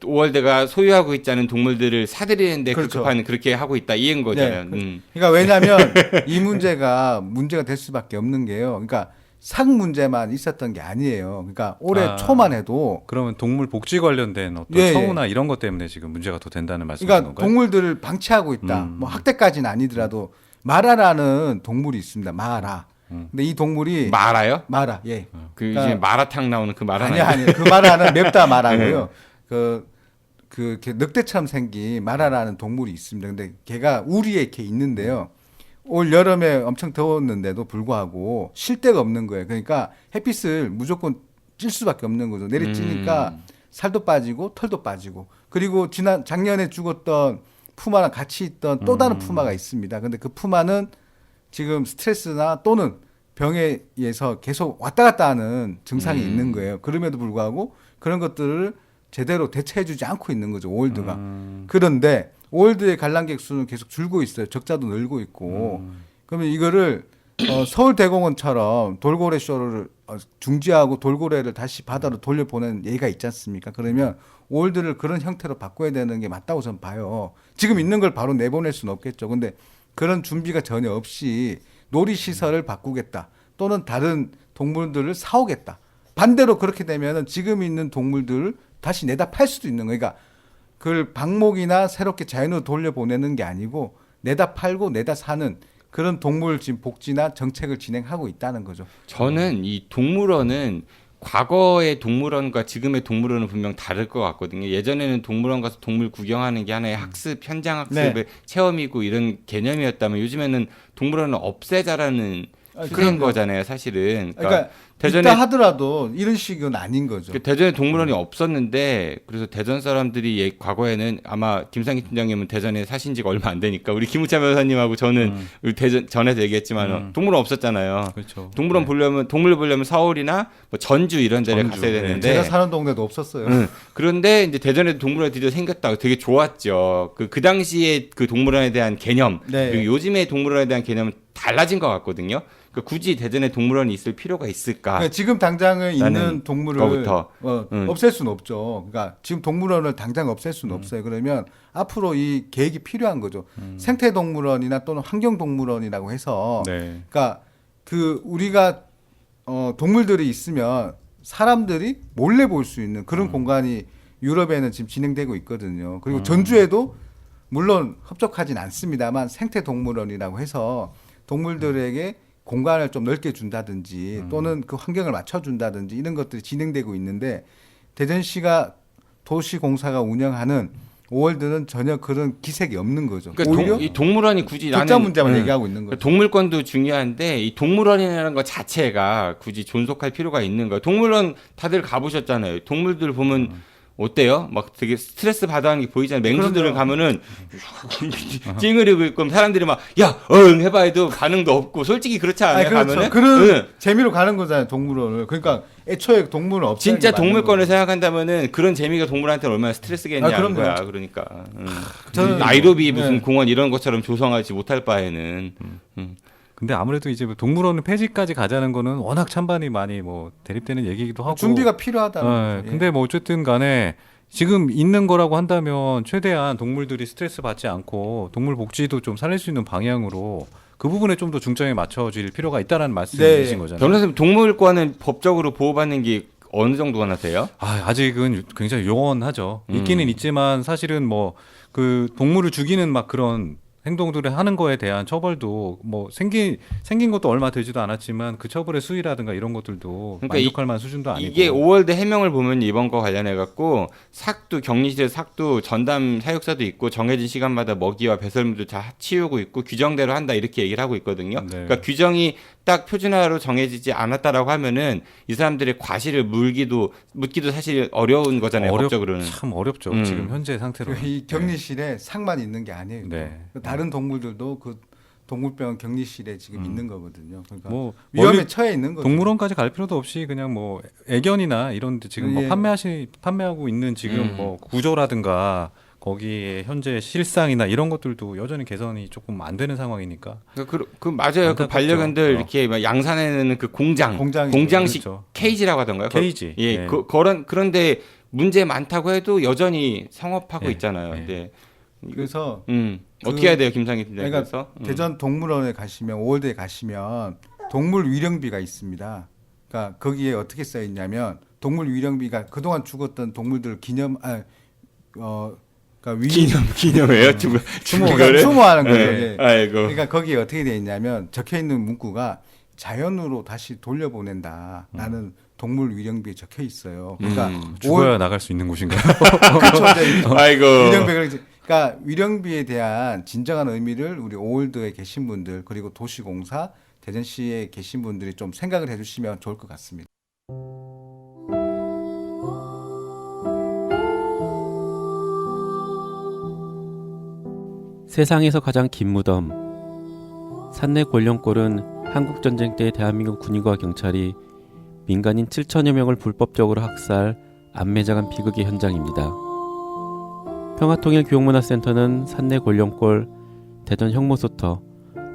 오월드가 소유하고 있지 않은 동물들을 사들이는데 그렇죠. 급급한 그렇게 하고 있다 이인 거잖아요. 네. 그러니까 왜냐하면 이 문제가 될 수밖에 없는 게요. 그러니까 삭 문제만 있었던 게 아니에요. 그러니까 올해 초만 해도 그러면 동물 복지 관련된 어떤 예, 예. 처우나 이런 것 때문에 지금 문제가 더 된다는 말씀이신 그러니까 건가요? 동물들을 방치하고 있다. 뭐 학대까지는 아니더라도 마라라는 동물이 있습니다. 마라. 근데 이 동물이 마라요? 마라. 예. 그 그러니까- 이제 마라탕 나오는 그 마라 아니 그 마라는 맵다 마라고요. 그 이렇게 늑대처럼 생긴 마라라는 동물이 있습니다. 근데 걔가 우리에 이렇게 있는데요. 올 여름에 엄청 더웠는데도 불구하고 쉴 데가 없는 거예요. 그러니까 햇빛을 무조건 찔 수밖에 없는 거죠. 내리찌니까 살도 빠지고 털도 빠지고 그리고 작년에 죽었던 푸마랑 같이 있던 또 다른 푸마가 있습니다. 근데 그 푸마는 지금 스트레스나 또는 병에 의해서 계속 왔다 갔다 하는 증상이 있는 거예요. 그럼에도 불구하고 그런 것들을 제대로 대처해주지 않고 있는 거죠. 오월드가. 그런데 오월드의 관람객 수는 계속 줄고 있어요. 적자도 늘고 있고. 그러면 이거를 서울대공원처럼 돌고래 쇼를 중지하고 돌고래를 다시 바다로 돌려보내는 예가 있지 않습니까? 그러면 오월드를 그런 형태로 바꿔야 되는 게 맞다고 저는 봐요. 지금 있는 걸 바로 내보낼 수는 없겠죠. 근데 그런 준비가 전혀 없이 놀이시설을 바꾸겠다. 또는 다른 동물들을 사오겠다. 반대로 그렇게 되면 지금 있는 동물들을 다시 내다 팔 수도 있는 거예요. 그러니까 그걸 방목이나 새롭게 자연으로 돌려보내는 게 아니고 내다 팔고 내다 사는 그런 동물 지금 복지나 정책을 진행하고 있다는 거죠. 저는 이 동물원은 과거의 동물원과 지금의 동물원은 분명 다를 것 같거든요. 예전에는 동물원 가서 동물 구경하는 게 하나의 학습, 현장 학습의 네. 체험이고 이런 개념이었다면 요즘에는 동물원은 없애자라는 추세인 그런 거잖아요, 사실은. 그러니까 대전에 있다 하더라도 이런 식은 아닌 거죠. 대전에 동물원이 없었는데 그래서 대전 사람들이 과거에는 아마 김상희 팀장님은 대전에 사신 지가 얼마 안 되니까 우리 김우찬 변호사님하고 저는 우리 대전 전에도 얘기했지만 동물원 없었잖아요. 그렇죠. 동물원 보려면 동물 보려면 서울이나 뭐 전주 이런 데를 전주, 갔어야 네. 되는데 제가 사는 동네도 없었어요. 그런데 이제 대전에도 동물원이 드디어 생겼다고 되게 좋았죠. 그 당시에 그 동물원에 대한 개념 네. 그리고 요즘의 동물원에 대한 개념은 달라진 것 같거든요. 그 굳이 대전에 동물원이 있을 필요가 있을까? 그러니까 지금 당장은 있는 나는 동물을 거부터. 없앨 수는 없죠. 그러니까 지금 동물원을 당장 없앨 수는 없어요. 그러면 앞으로 이 계획이 필요한 거죠. 생태동물원이나 또는 환경동물원이라고 해서 네. 그러니까 그 우리가 동물들이 있으면 사람들이 몰래 볼 수 있는 그런 공간이 유럽에는 지금 진행되고 있거든요. 그리고 전주에도 물론 흡족하진 않습니다만 생태동물원이라고 해서 동물들에게 공간을 좀 넓게 준다든지 또는 그 환경을 맞춰준다든지 이런 것들이 진행되고 있는데 대전시가 도시공사가 운영하는 오월드는 전혀 그런 기색이 없는 거죠. 그러니까 오히려 이 동물원이 굳이 적자 나는 문제만 얘기하고 있는 거죠. 동물권도 중요한데 이 동물원이라는 것 자체가 굳이 존속할 필요가 있는 거예요. 동물원 다들 가보셨잖아요. 동물들 보면 어때요? 막 되게 스트레스 받아하는 게 보이잖아요. 맹수들을 가면은 찡그리고 있고 사람들이 막 야, 해봐 해도 반응도 없고 솔직히 그렇지 않아요? 그렇죠. 가면은 그런 재미로 가는 거잖아요. 동물원을. 그러니까 애초에 동물은 없애는 진짜 게 맞는 동물권을 거죠. 생각한다면은 그런 재미가 동물한테 얼마나 스트레스겠냐는 그럼요. 거야. 그러니까 저는 나이로비 무슨 네. 공원 이런 것처럼 조성하지 못할 바에는 근데 아무래도 이제 뭐 동물원 폐지까지 가자는 거는 워낙 찬반이 많이 뭐 대립되는 얘기이기도 하고 준비가 필요하다는 거죠. 예. 근데 뭐 어쨌든 간에 지금 있는 거라고 한다면 최대한 동물들이 스트레스 받지 않고 동물 복지도 좀 살릴 수 있는 방향으로 그 부분에 좀 더 중점이 맞춰질 필요가 있다라는 말씀이신 거잖아요. 변호사님 동물권은 법적으로 보호받는 게 어느 정도나 돼요? 아직은 굉장히 요원하죠. 있기는 있지만 사실은 뭐 그 동물을 죽이는 막 그런 행동들을 하는 거에 대한 처벌도 뭐 생긴 것도 얼마 되지도 않았지만 그 처벌의 수위라든가 이런 것들도 그러니까 만족할 만한 수준도 아니고 이게 5월드 해명을 보면 이번 거 관련해 갖고 삭두 격리실에 삭두 전담 사육사도 있고 정해진 시간마다 먹이와 배설물도 다 치우고 있고 규정대로 한다 이렇게 얘기를 하고 있거든요. 네. 그러니까 규정이 딱 표준화로 정해지지 않았다라고 하면은 이 사람들의 과실을 묻기도 사실 어려운 거잖아요. 법적으로는. 참 어렵죠. 지금 현재 상태로. 이 격리실에 상만 있는 게 아니에요. 네. 다른 동물들도 그 동물병원 격리실에 지금 있는 거거든요. 그러니까 뭐 위험에 멀리 처해 있는 거죠. 동물원까지 갈 필요도 없이 그냥 뭐 애견이나 이런 데 지금 뭐 예. 판매하고 있는 지금 뭐 구조라든가 거기에 현재 실상이나 이런 것들도 여전히 개선이 조금 안 되는 상황이니까. 그 맞아요. 그 반려견들 이렇게 막 양산에는 그 공장식 그렇죠. 케이지라고 하던가요? 케이지. 예, 네. 그런데 문제 많다고 해도 여전히 성업하고 네. 있잖아요. 네. 네. 그래서 어떻게 해야 돼요, 김상희 팀장님? 그러니까 그래서 대전 동물원에 가시면 5월대에 가시면 동물 위령비가 있습니다. 그러니까 거기에 어떻게 써 있냐면 동물 위령비가 그동안 죽었던 동물들 그러니까 기념해요, 추모하는 거예요. 네. 아이고. 그러니까 거기에 어떻게 돼 있냐면 적혀 있는 문구가 자연으로 다시 돌려보낸다. 라는 동물 위령비에 적혀 있어요. 그러니까 죽어야 나갈 수 있는 곳인가요? 그렇죠. 아이고. 그러니까 위령비에 대한 진정한 의미를 우리 5월드에 계신 분들 그리고 도시공사 대전시에 계신 분들이 좀 생각을 해주시면 좋을 것 같습니다. 세상에서 가장 긴 무덤. 산내 권령골은 한국전쟁 때 대한민국 군인과 경찰이 민간인 7천여 명을 불법적으로 학살, 안매장한 비극의 현장입니다. 평화통일교육문화센터는 산내 권령골, 대전 형무소터,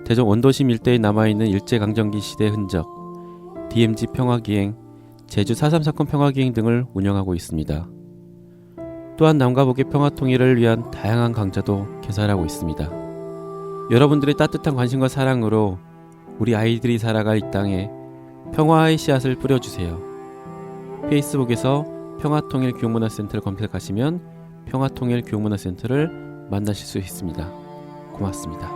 대전 원도심 일대에 남아있는 일제강점기 시대 흔적, DMZ 평화기행, 제주 4.3 사건 평화기행 등을 운영하고 있습니다. 또한 남과 북의 평화통일을 위한 다양한 강좌도 개설하고 있습니다. 여러분들의 따뜻한 관심과 사랑으로 우리 아이들이 살아갈 이 땅에 평화의 씨앗을 뿌려주세요. 페이스북에서 평화통일교육문화센터를 검색하시면 평화통일교육문화센터를 만나실 수 있습니다. 고맙습니다.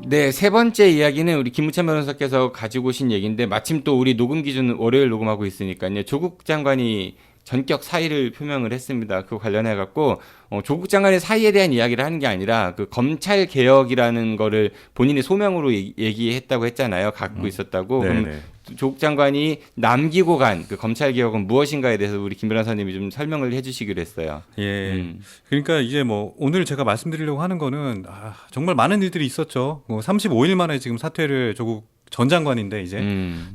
네, 세 번째 이야기는 우리 김무찬 변호사께서 가지고 오신 얘기인데 마침 또 우리 녹음 기준 월요일 녹음하고 있으니까요. 조국 장관이 전격 사의를 표명을 했습니다. 그거 관련해 갖고 조국 장관의 사의에 대한 이야기를 하는 게 아니라 그 검찰 개혁이라는 거를 본인이 소명으로 얘기했다고 했잖아요. 갖고 있었다고. 그럼 조국 장관이 남기고 간 그 검찰 개혁은 무엇인가에 대해서 우리 김 변호사님이 좀 설명을 해주시기로 했어요. 예. 그러니까 이제 뭐 오늘 제가 말씀드리려고 하는 거는 정말 많은 일들이 있었죠. 35일 만에 지금 사퇴를 조국 전 장관인데 이제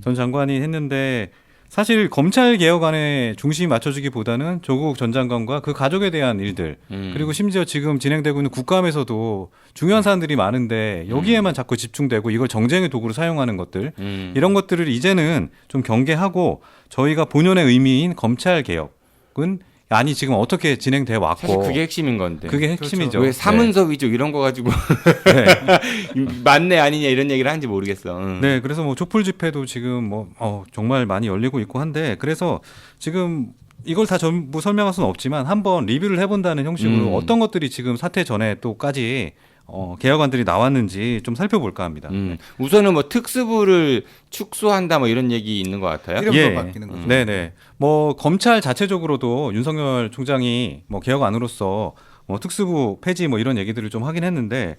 전 장관이 했는데 사실 검찰 개혁안에 중심이 맞춰지기보다는 조국 전 장관과 그 가족에 대한 일들 그리고 심지어 지금 진행되고 있는 국감에서도 중요한 사안들이 많은데 여기에만 자꾸 집중되고 이걸 정쟁의 도구로 사용하는 것들 이런 것들을 이제는 좀 경계하고 저희가 본연의 의미인 검찰 개혁은 아니 지금 어떻게 진행돼 왔고 사실 그게 핵심인 건데. 그게 핵심이죠. 그렇죠. 왜 사문서 위조 이런 거 가지고 맞네 아니냐 이런 얘기를 하는지 모르겠어. 네, 그래서 뭐 촛불 집회도 지금 정말 많이 열리고 있고 한데 그래서 지금 이걸 다 전부 설명할 수는 없지만 한번 리뷰를 해본다는 형식으로 어떤 것들이 지금 사퇴 전에 또까지 개혁안들이 나왔는지 좀 살펴볼까 합니다. 우선은 뭐 특수부를 축소한다 뭐 이런 얘기 있는 것 같아요. 이름도 바뀌는 거죠. 네네. 뭐 검찰 자체적으로도 윤석열 총장이 뭐 개혁안으로서 뭐 특수부 폐지 뭐 이런 얘기들을 좀 하긴 했는데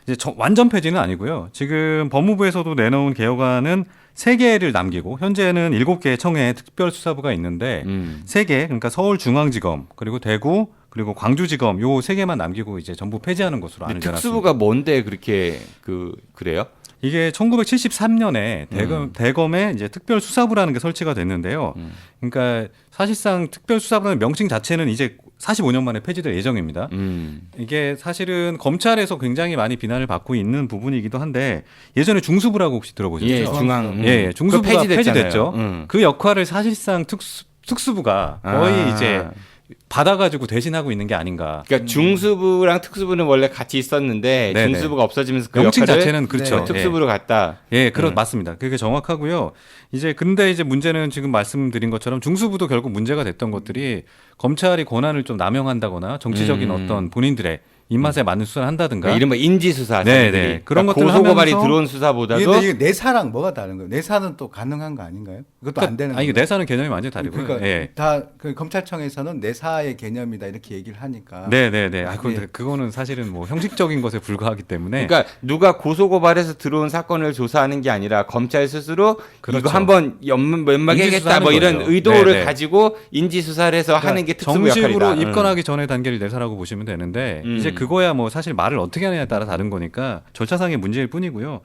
이제 완전 폐지는 아니고요. 지금 법무부에서도 내놓은 개혁안은 3개를 남기고 현재는 7개의 청해 특별수사부가 있는데 3개 그러니까 서울중앙지검 그리고 대구 그리고 광주지검 요 3개만 남기고 이제 전부 폐지하는 것으로 안을 내놨습니다. 특수부가 뭔데 그렇게 그래요? 이게 1973년에 대검에 이제 특별수사부라는 게 설치가 됐는데요. 그러니까 사실상 특별수사부라는 명칭 자체는 이제 45년 만에 폐지될 예정입니다. 이게 사실은 검찰에서 굉장히 많이 비난을 받고 있는 부분이기도 한데 예전에 중수부라고 혹시 들어보셨죠? 예, 중앙. 예, 중수부가 폐지됐죠. 그 역할을 사실상 특수부가 거의 이제 받아가지고 대신하고 있는 게 아닌가. 그러니까 중수부랑 특수부는 원래 같이 있었는데 네네. 중수부가 없어지면서 그 명칭 역할을 자체는 그렇죠. 네, 특수부로 갔다. 예, 맞습니다. 그게 정확하고요. 근데 이제 문제는 지금 말씀드린 것처럼 중수부도 결국 문제가 됐던 것들이 검찰이 권한을 좀 남용한다거나 정치적인 어떤 본인들의 입맛에 맞는 수사를 한다든가. 그러니까 이른바 인지수사. 네. 그런 것들을 고소고발이 하면서 들어온 수사보다도 이게 내사랑 뭐가 다른 거예요? 내사는 또 가능한 거 아닌가요? 그것도 안 되는 거예요. 이게 내사는 개념이 완전히 다르고요. 그러니까 예. 다 그 검찰청에서는 내사의 개념이다 이렇게 얘기를 하니까. 네네네. 예. 그거는 사실은 뭐 형식적인 것에 불과하기 때문에. 그러니까 누가 고소고발해서 들어온 사건을 조사하는 게 아니라 검찰 스스로 그렇죠. 이거 한번 연막해야겠다 뭐 이런 거죠. 의도를 네네. 가지고 인지수사를 해서 하는 게 특수부 정식으로 역할이다. 입건하기 전에 단계를 내사라고 보시면 되는데 이제 그거야 뭐 사실 말을 어떻게 하느냐에 따라 다른 거니까 절차상의 문제일 뿐이고요.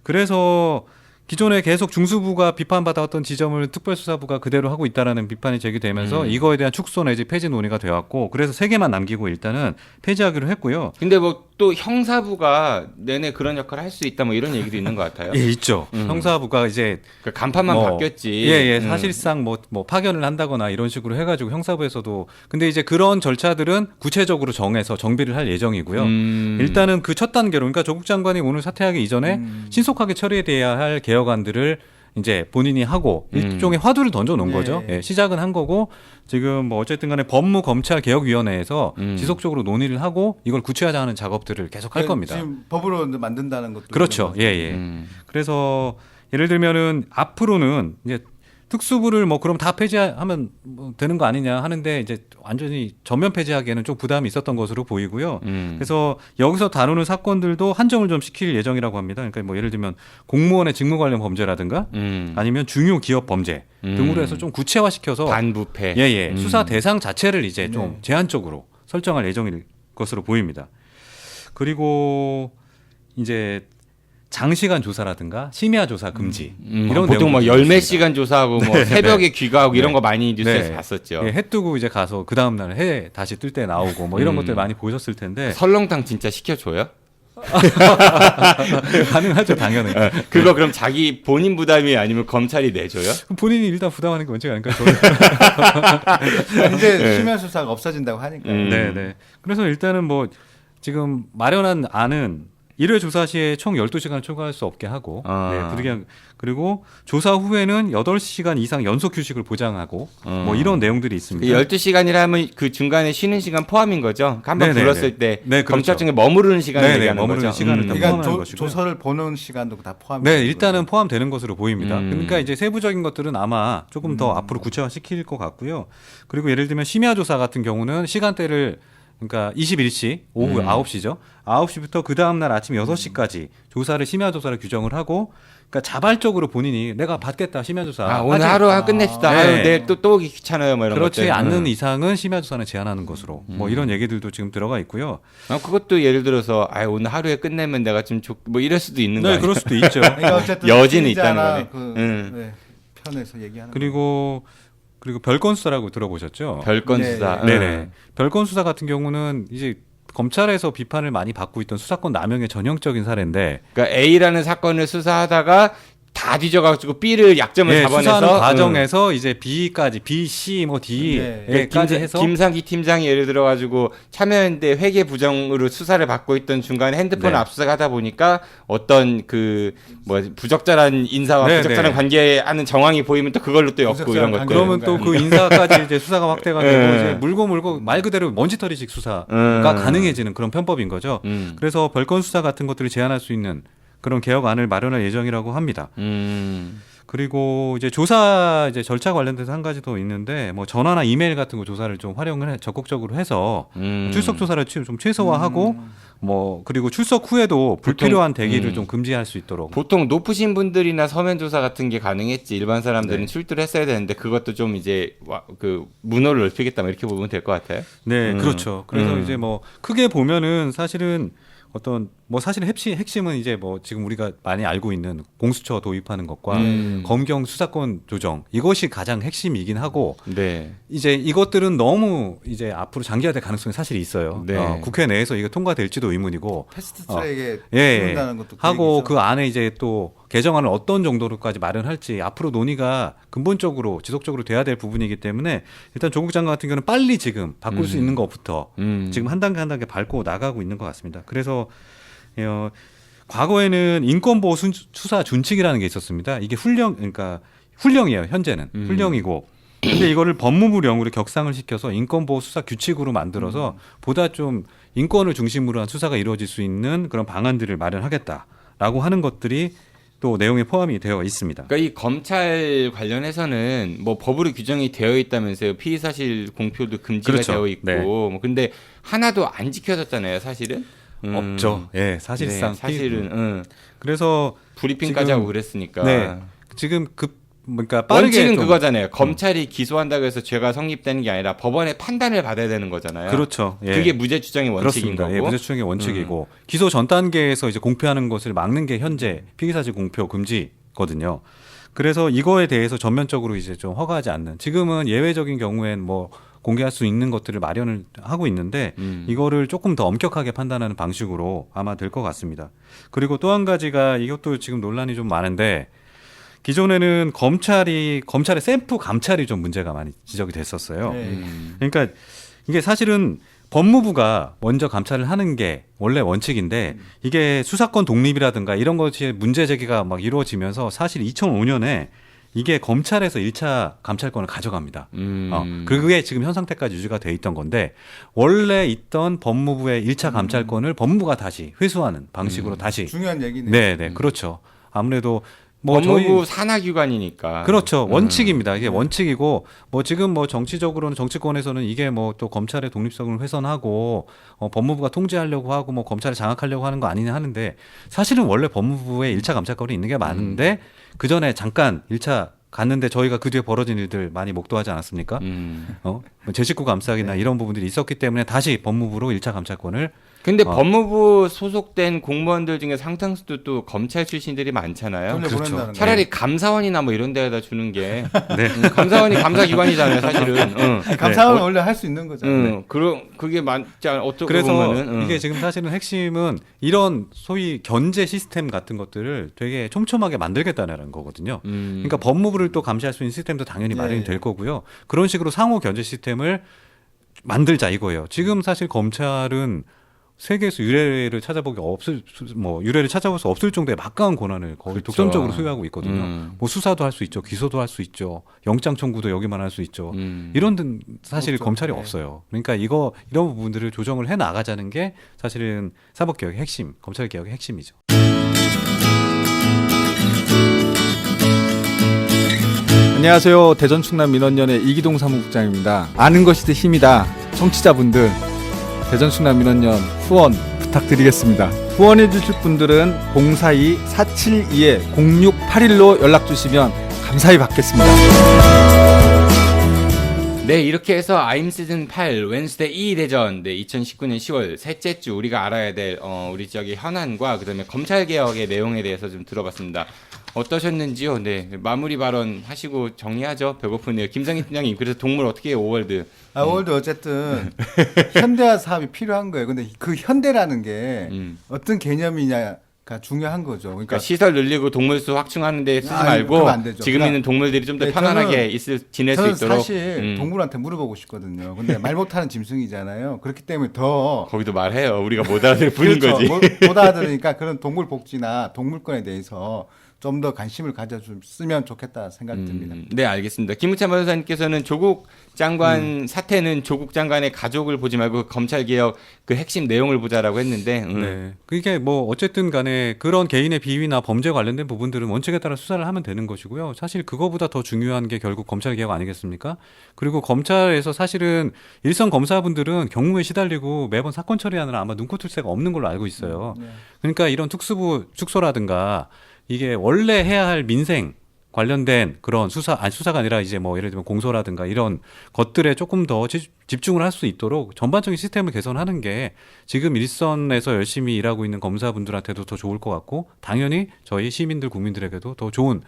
그래서 기존에 계속 중수부가 비판받아왔던 지점을 특별수사부가 그대로 하고 있다라는 비판이 제기되면서 이거에 대한 축소 내지 폐지 논의가 되었고 그래서 3개만 남기고 일단은 폐지하기로 했고요. 근데 뭐 또 형사부가 내내 그런 역할을 할 수 있다 뭐 이런 얘기도 있는 것 같아요. 예, 있죠. 형사부가 이제 그 간판만 바뀌었지. 예, 사실상 뭐 파견을 한다거나 이런 식으로 해가지고 형사부에서도 근데 이제 그런 절차들은 구체적으로 정해서 정비를 할 예정이고요. 일단은 그 첫 단계로 그러니까 조국 장관이 오늘 사퇴하기 이전에 신속하게 처리돼야 할 개혁안들을 이제 본인이 하고 일종의 화두를 던져 놓은 거죠. 예, 시작은 한 거고 지금 뭐 어쨌든 간에 법무검찰개혁위원회에서 지속적으로 논의를 하고 이걸 구체화하는 작업들을 계속 할 겁니다. 지금 법으로 만든다는 것도 그렇죠. 예. 그래서 예를 들면은 앞으로는 이제 특수부를 뭐 그럼 다 폐지하면 뭐 되는 거 아니냐 하는데 이제 완전히 전면 폐지하기에는 좀 부담이 있었던 것으로 보이고요. 그래서 여기서 다루는 사건들도 한정을 좀 시킬 예정이라고 합니다. 그러니까 뭐 예를 들면 공무원의 직무 관련 범죄라든가 아니면 중요 기업 범죄 등으로 해서 좀 구체화시켜서 반부패. 수사 대상 자체를 이제 좀 제한적으로 설정할 예정일 것으로 보입니다. 그리고 이제 장시간 조사라든가 심야 조사 금지 이런 보통 뭐 열몇 시간 조사하고 뭐 네, 새벽에 귀가하고 이런 거 많이 뉴스에서 봤었죠. 해 뜨고 이제 가서 그 다음 날 해 다시 뜰 때 나오고 뭐 이런 것들 많이 보셨을 텐데 설렁탕 진짜 시켜줘요? 가능하죠 당연히. 그거 그럼 자기 본인 부담이 아니면 검찰이 내줘요? 본인이 일단 부담하는 게 원칙 아닐까요? 저는. 이제 수면 수사가 없어진다고 하니까. 네. 그래서 일단은 뭐 지금 마련한 안은 1회 조사 시에 총 12시간을 초과할 수 없게 하고 그리고 조사 후에는 8시간 이상 연속 휴식을 보장하고 뭐 이런 내용들이 있습니다. 12시간이라면 그 중간에 쉬는 시간 포함인 거죠? 한번 불렀을 때 그렇죠. 검찰청에 머무르는 시간을 얘기하는 거죠? 시간을 다 그러니까 포함하는 것이고요. 조서를 보는 시간도 다 포함이 네, 일단은 포함되는 것으로 보입니다. 그러니까 이제 세부적인 것들은 아마 조금 더 앞으로 구체화시킬 것 같고요. 그리고 예를 들면 심야 조사 같은 경우는 시간대를 그러니까 21시 오후 9시죠. 9시부터 그 다음 날 아침 6시까지 조사를 심야 조사를 규정을 하고 그러니까 자발적으로 본인이 내가 받겠다 심야 조사. 오늘 하루 끝냅시다. 내일 또 오기 귀찮아요. 뭐 이런 그렇지 것들. 않는 이상은 심야 조사는 제한하는 것으로 뭐 이런 얘기들도 지금 들어가 있고요. 그것도 예를 들어서 오늘 하루에 끝내면 내가 좀 뭐 이럴 수도 있는 거예요. 그럴 수도 있죠. 그러니까 어쨌든 여지는 있다는 거네. 편에서 얘기하는 그리고 별건 수사라고 들어보셨죠? 별건 수사. 네네. 별건 수사 같은 경우는 이제 검찰에서 비판을 많이 받고 있던 수사권 남용의 전형적인 사례인데, 그러니까 A라는 사건을 수사하다가 다 뒤져가지고 B를 약점을 잡아내서 수사하는 과정에서 이제 B까지 B, C, 뭐 D까지 해서 김상기 팀장이 예를 들어가지고 참여연대 회계 부정으로 수사를 받고 있던 중간에 핸드폰을 압수하다 보니까 어떤 그 뭐 부적절한 인사와 부적절한 관계하는 정황이 보이면 또 그걸로 또 엮고 이런 것들. 그러면 또 그 인사까지 이제 수사가 확대가 되고 이제 물고 말 그대로 먼지털이식 수사가 가능해지는 그런 편법인 거죠. 그래서 별건 수사 같은 것들을 제한할 수 있는 그런 개혁안을 마련할 예정이라고 합니다. 그리고 이제 조사 이제 절차 관련돼서 한 가지 더 있는데 뭐 전화나 이메일 같은 거 조사를 좀 활용을 적극적으로 해서 출석 조사를 좀 최소화하고 뭐 그리고 출석 후에도 불필요한 대기를 좀 금지할 수 있도록. 보통 높으신 분들이나 서면 조사 같은 게 가능했지 일반 사람들은 출두를 했어야 되는데 그것도 좀 이제 그 문호를 넓히겠다 이렇게 보면 될 것 같아요. 네, 그렇죠. 그래서 이제 뭐 크게 보면은 사실은 어떤 뭐 사실 핵심은 이제 뭐 지금 우리가 많이 알고 있는 공수처 도입하는 것과 검경 수사권 조정 이것이 가장 핵심이긴 하고 네. 이제 이것들은 너무 이제 앞으로 장기화될 가능성이 사실 있어요. 네. 국회 내에서 이거 통과될지도 의문이고 패스트트랙에 예, 들어온다는 것도 하고 계획이죠. 그 안에 이제 또 개정안을 어떤 정도로까지 마련할지 앞으로 논의가 근본적으로 지속적으로 돼야 될 부분이기 때문에 일단 조국 장관 같은 경우는 빨리 지금 바꿀 수 있는 것부터 지금 한 단계 한 단계 밟고 나가고 있는 것 같습니다. 그래서 과거에는 인권보호 수사 준칙이라는 게 있었습니다. 이게 그러니까 훈령이에요. 현재는 훈령이고, 근데 이거를 법무부령으로 격상을 시켜서 인권보호 수사 규칙으로 만들어서 보다 좀 인권을 중심으로 한 수사가 이루어질 수 있는 그런 방안들을 마련하겠다라고 하는 것들이 또 내용에 포함이 되어 있습니다. 그러니까 이 검찰 관련해서는 뭐 법으로 규정이 되어 있다면서요. 피의 사실 공표도 금지가 그렇죠. 되어 있고, 네. 뭐 근데 하나도 안 지켜졌잖아요, 사실은. 없죠. 예, 사실상 네, 사실은 그래서 브리핑까지 지금, 하고 그랬으니까. 네, 지금 그러니까 빠르게 원칙은 좀, 그거잖아요. 검찰이 기소한다고 해서 죄가 성립되는 게 아니라 법원의 판단을 받아야 되는 거잖아요. 그렇죠. 예. 그게 무죄 추정의 원칙인 그렇습니다. 거고. 예, 무죄 추정의 원칙이고 기소 전 단계에서 이제 공표하는 것을 막는 게 현재 피의사실 공표 금지거든요. 그래서 이거에 대해서 전면적으로 이제 좀 허가하지 않는, 지금은 예외적인 경우엔 뭐 공개할 수 있는 것들을 마련을 하고 있는데 이거를 조금 더 엄격하게 판단하는 방식으로 아마 될 것 같습니다. 그리고 또 한 가지가, 이것도 지금 논란이 좀 많은데, 기존에는 검찰의 셀프 감찰이 좀 문제가 많이 지적이 됐었어요. 그러니까 이게 사실은 법무부가 먼저 감찰을 하는 게 원래 원칙인데 이게 수사권 독립이라든가 이런 것이 문제 제기가 막 이루어지면서 사실 2005년에 이게 검찰에서 1차 감찰권을 가져갑니다. 그게 지금 현 상태까지 유지가 돼 있던 건데, 원래 있던 법무부의 1차 감찰권을 법무부가 다시 회수하는 방식으로 다시. 중요한 얘기네요. 네, 그렇죠. 아무래도 뭐 법무부 산하기관이니까. 그렇죠. 원칙입니다. 이게 원칙이고, 뭐 지금 뭐 정치적으로는, 정치권에서는 이게 뭐 또 검찰의 독립성을 훼손하고 법무부가 통제하려고 하고 뭐 검찰을 장악하려고 하는 거 아니냐 하는데, 사실은 원래 법무부에 1차 감찰권이 있는 게 많은데 그 전에 잠깐 1차 갔는데 저희가 그 뒤에 벌어진 일들 많이 목도하지 않았습니까? 뭐 제 식구 감싸기나 이런 부분들이 있었기 때문에 다시 법무부로 1차 감찰권을. 근데 법무부 소속된 공무원들 중에 상당수도 또 검찰 출신들이 많잖아요. 그렇죠. 차라리 감사원이나 뭐 이런 데다 주는 게. 감사원이 감사기관이잖아요, 사실은. 감사원은 원래 할 수 있는 거잖아요. 그게 맞지 않아? 어떻게 그래서 보면은. 이게 지금 사실은 핵심은 이런 소위 견제 시스템 같은 것들을 되게 촘촘하게 만들겠다는 거거든요. 그러니까 법무부를 또 감시할 수 있는 시스템도 당연히 마련이 될 거고요. 그런 식으로 상호 견제 시스템을 만들자 이거예요. 지금 사실 검찰은 세계에서 유례를 찾아볼 수 없을 정도의 막강한 권한을 거의 독점적으로 소유하고 있거든요. 뭐 수사도 할 수 있죠, 기소도 할 수 있죠, 영장 청구도 여기만 할 수 있죠. 이런 데는 사실 없죠. 검찰이 없어요. 그러니까 이런 부분들을 조정을 해 나가자는 게 사실은 사법개혁의 핵심, 검찰개혁의 핵심이죠. 안녕하세요. 대전 충남 민원연의 이기동 사무국장입니다. 아는 것이 더 힘이다. 청취자분들, 대전 충남 민원연 후원 부탁드리겠습니다. 후원해 주실 분들은 042-472-0681로 연락 주시면 감사히 받겠습니다. 네, 이렇게 해서 아임 시즌 8 웬스데이 2 대전 2019년 10월 셋째 주 우리가 알아야 될 우리 지역의 현안과 그다음에 검찰 개혁의 내용에 대해서 좀 들어봤습니다. 어떠셨는지요? 네, 마무리 발언 하시고 정리하죠. 배고프네요. 김성희 팀장님, 그래서 동물 어떻게 해요, 5월드? 5월드 어쨌든 현대화 사업이 필요한 거예요. 근데 그 현대라는 게 어떤 개념이냐가 중요한 거죠. 그러니까 시설 늘리고 동물수 확충하는 데 쓰지 그러면 말고 안 되죠. 지금 있는 동물들이 좀 더 편안하게 지낼 수 저는 있도록. 사실 동물한테 물어보고 싶거든요. 근데 말 못하는 짐승이잖아요. 그렇기 때문에 더 거기도 말해요. 우리가 못 알아들 뿐인 그렇죠. 거지. 못 알아들으니까 그런 동물 복지나 동물권에 대해서 좀 더 관심을 가져줬으면 좋겠다 생각이 듭니다. 네, 알겠습니다. 김우찬 변호사님께서는 조국 장관 사태는 조국 장관의 가족을 보지 말고 검찰개혁 그 핵심 내용을 보자라고 했는데. 네. 그게 뭐 어쨌든 간에 그런 개인의 비위나 범죄 관련된 부분들은 원칙에 따라 수사를 하면 되는 것이고요. 사실 그거보다 더 중요한 게 결국 검찰개혁 아니겠습니까? 그리고 검찰에서 사실은 일선 검사분들은 경무에 시달리고 매번 사건 처리하느라 아마 눈코뜰 새가 없는 걸로 알고 있어요. 그러니까 이런 특수부 축소라든가 이게 원래 해야 할 민생 관련된 그런 수사가 아니라 이제 뭐 예를 들면 공소라든가 이런 것들에 조금 더 집중을 할 수 있도록 전반적인 시스템을 개선하는 게 지금 일선에서 열심히 일하고 있는 검사분들한테도 더 좋을 것 같고 당연히 저희 시민들 국민들에게도 더 좋은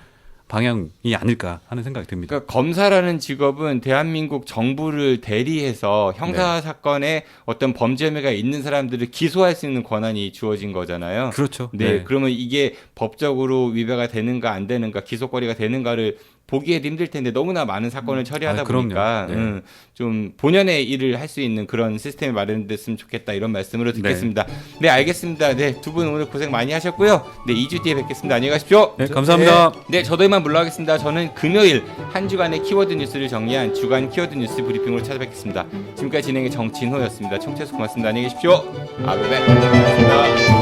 방향이 아닐까 하는 생각이 듭니다. 그러니까 검사라는 직업은 대한민국 정부를 대리해서 형사 사건에 어떤 범죄 혐의가 있는 사람들을 기소할 수 있는 권한이 주어진 거잖아요. 그렇죠. 네. 그러면 이게 법적으로 위배가 되는가 안 되는가 기소거리가 되는가를 보기에도 힘들 텐데 너무나 많은 사건을 처리하다 보니까 좀 본연의 일을 할 수 있는 그런 시스템이 마련됐으면 좋겠다 이런 말씀으로 듣겠습니다. 네, 알겠습니다. 네, 두 분 오늘 고생 많이 하셨고요. 네, 2주 뒤에 뵙겠습니다. 안녕히 가십시오. 네, 감사합니다. 네, 저도 이만 물러가겠습니다. 저는 금요일 한 주간의 키워드 뉴스를 정리한 주간 키워드 뉴스 브리핑으로 찾아뵙겠습니다. 지금까지 진행의 정진호였습니다. 청취해주셔서 고맙습니다. 안녕히 계십시오. 아베베. 고맙습니다.